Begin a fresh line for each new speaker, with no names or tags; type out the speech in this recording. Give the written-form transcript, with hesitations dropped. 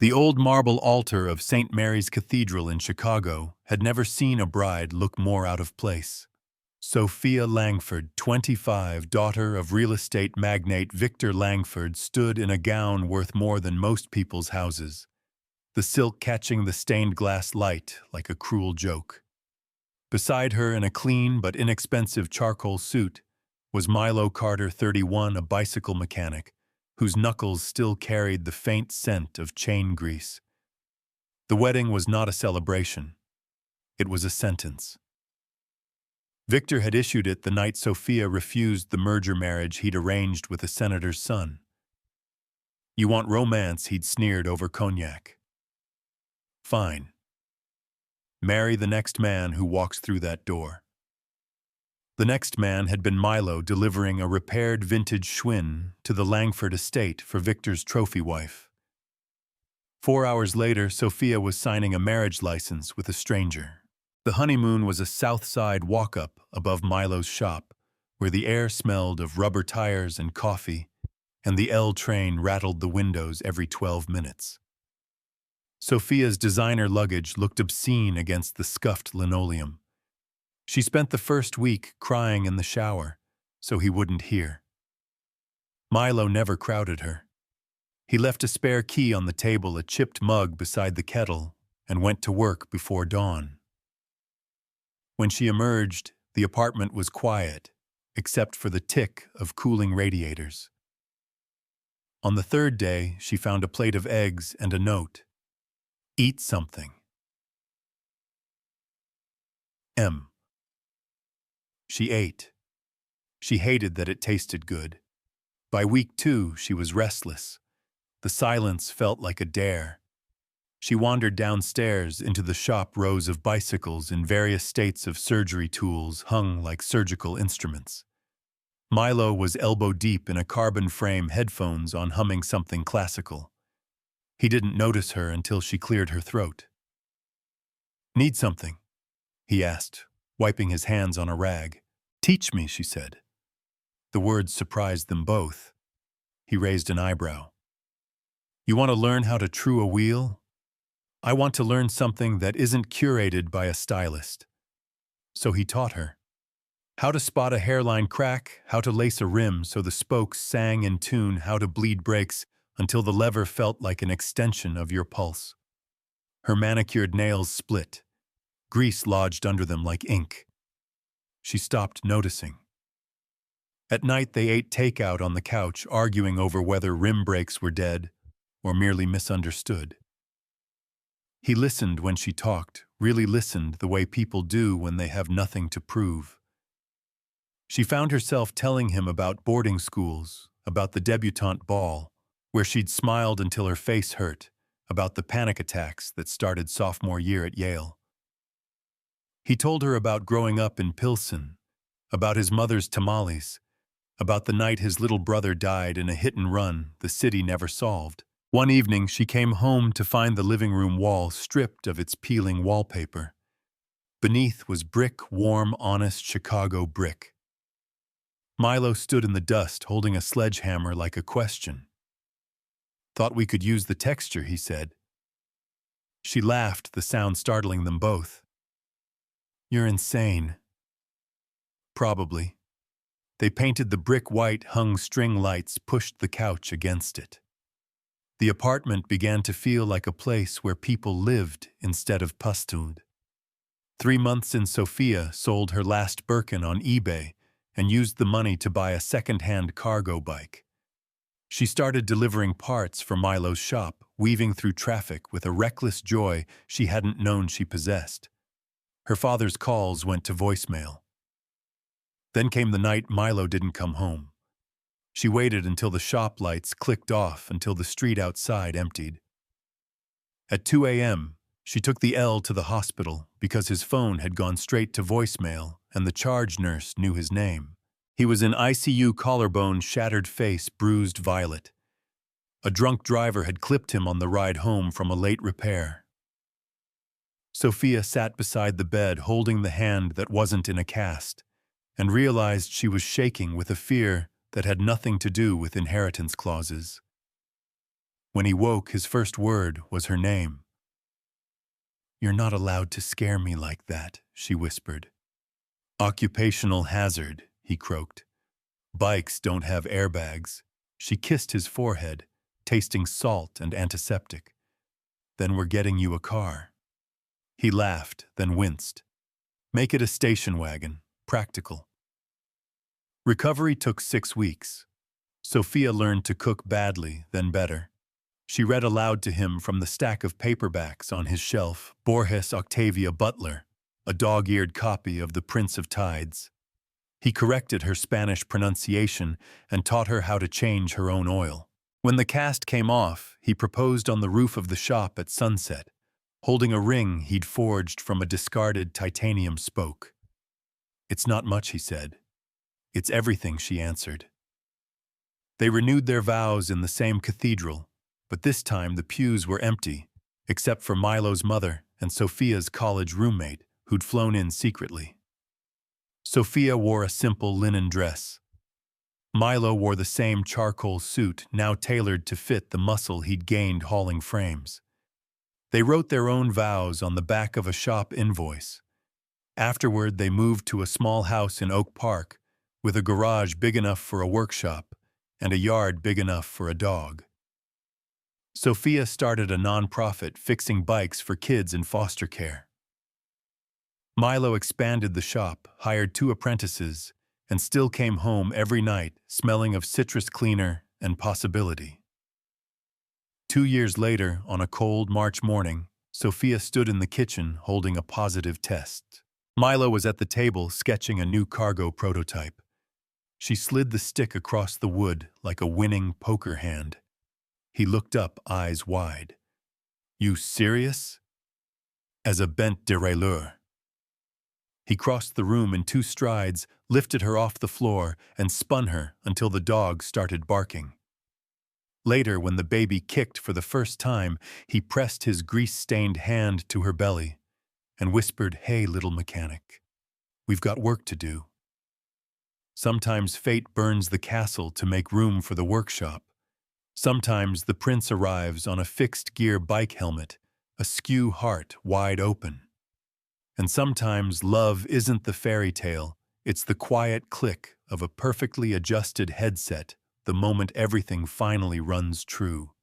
The old marble altar of St. Mary's Cathedral in Chicago had never seen a bride look more out of place. Sophia Langford, 25, daughter of real estate magnate Victor Langford, stood in a gown worth more than most people's houses, the silk catching the stained glass light like a cruel joke. Beside her, in a clean but inexpensive charcoal suit, was Milo Carter, 31, a bicycle mechanic, whose knuckles still carried the faint scent of chain grease. The wedding was not a celebration. It was a sentence. Victor had issued it the night Sophia refused the merger marriage he'd arranged with a senator's son. "You want romance," he'd sneered over cognac. "Fine. Marry the next man who walks through that door." The next man had been Milo, delivering a repaired vintage Schwinn to the Langford estate for Victor's trophy wife. 4 hours later, Sophia was signing a marriage license with a stranger. The honeymoon was a South Side walk-up above Milo's shop, where the air smelled of rubber tires and coffee, and the L train rattled the windows every 12 minutes. Sophia's designer luggage looked obscene against the scuffed linoleum. She spent the first week crying in the shower, so he wouldn't hear. Milo never crowded her. He left a spare key on the table, a chipped mug beside the kettle, and went to work before dawn. When she emerged, the apartment was quiet, except for the tick of cooling radiators. On the third day, she found a plate of eggs and a note. "Eat something. M." She ate. She hated that it tasted good. By week 2, she was restless. The silence felt like a dare. She wandered downstairs into the shop, rows of bicycles in various states of surgery tools hung like surgical instruments. Milo was elbow-deep in a carbon frame headphones on, humming something classical. He didn't notice her until she cleared her throat. "Need something?" he asked, wiping his hands on a rag. "Teach me," she said. The words surprised them both. He raised an eyebrow. "You want to learn how to true a wheel? I want to learn something that isn't curated by a stylist." So he taught her. How to spot a hairline crack, how to lace a rim so the spokes sang in tune, how to bleed brakes until the lever felt like an extension of your pulse. Her manicured nails split. Grease lodged under them like ink. She stopped noticing. At night they ate takeout on the couch, arguing over whether rim brakes were dead or merely misunderstood. He listened when she talked, really listened the way people do when they have nothing to prove. She found herself telling him about boarding schools, about the debutante ball, where she'd smiled until her face hurt, about the panic attacks that started sophomore year at Yale. He told her about growing up in Pilsen, about his mother's tamales, about the night his little brother died in a hit-and-run the city never solved. One evening, she came home to find the living room wall stripped of its peeling wallpaper. Beneath was brick, warm, honest Chicago brick. Milo stood in the dust, holding a sledgehammer like a question. "Thought we could use the texture," he said. She laughed, the sound startling them both. "You're insane." "Probably." They painted the brick white, hung string lights pushed the couch against it. The apartment began to feel like a place where people lived instead of pustuled. 3 months in, Sophia sold her last Birkin on eBay and used the money to buy a second-hand cargo bike. She started delivering parts for Milo's shop, weaving through traffic with a reckless joy she hadn't known she possessed. Her father's calls went to voicemail. Then came the night Milo didn't come home. She waited until the shop lights clicked off, until the street outside emptied. At 2 a.m., she took the L to the hospital because his phone had gone straight to voicemail and the charge nurse knew his name. He was in ICU, collarbone, shattered face, bruised violet. A drunk driver had clipped him on the ride home from a late repair. Sophia sat beside the bed, holding the hand that wasn't in a cast, and realized she was shaking with a fear that had nothing to do with inheritance clauses. When he woke, his first word was her name. "You're not allowed to scare me like that," she whispered. "Occupational hazard," he croaked. "Bikes don't have airbags." She kissed his forehead, tasting salt and antiseptic. "Then we're getting you a car." He laughed, then winced. "Make it a station wagon, practical." Recovery took 6 weeks. Sophia learned to cook badly, then better. She read aloud to him from the stack of paperbacks on his shelf, Borges Octavia Butler, a dog-eared copy of The Prince of Tides. He corrected her Spanish pronunciation and taught her how to change her own oil. When the cast came off, he proposed on the roof of the shop at sunset, holding a ring he'd forged from a discarded titanium spoke. "It's not much," he said. "It's everything," she answered. They renewed their vows in the same cathedral, but this time the pews were empty, except for Milo's mother and Sophia's college roommate, who'd flown in secretly. Sophia wore a simple linen dress. Milo wore the same charcoal suit, now tailored to fit the muscle he'd gained hauling frames. They wrote their own vows on the back of a shop invoice. Afterward, they moved to a small house in Oak Park, with a garage big enough for a workshop and a yard big enough for a dog. Sophia started a nonprofit fixing bikes for kids in foster care. Milo expanded the shop, hired 2 apprentices, and still came home every night smelling of citrus cleaner and possibility. 2 years later, on a cold March morning, Sophia stood in the kitchen holding a positive test. Milo was at the table sketching a new cargo prototype. She slid the stick across the wood like a winning poker hand. He looked up, eyes wide. "You serious?" "As a bent derailleur." He crossed the room in 2 strides, lifted her off the floor, and spun her until the dog started barking. Later, when the baby kicked for the first time, he pressed his grease-stained hand to her belly and whispered, "Hey, little mechanic, we've got work to do." Sometimes fate burns the castle to make room for the workshop. Sometimes the prince arrives on a fixed-gear bike helmet, a skew heart wide open. And sometimes love isn't the fairy tale, it's the quiet click of a perfectly adjusted headset the moment everything finally runs true.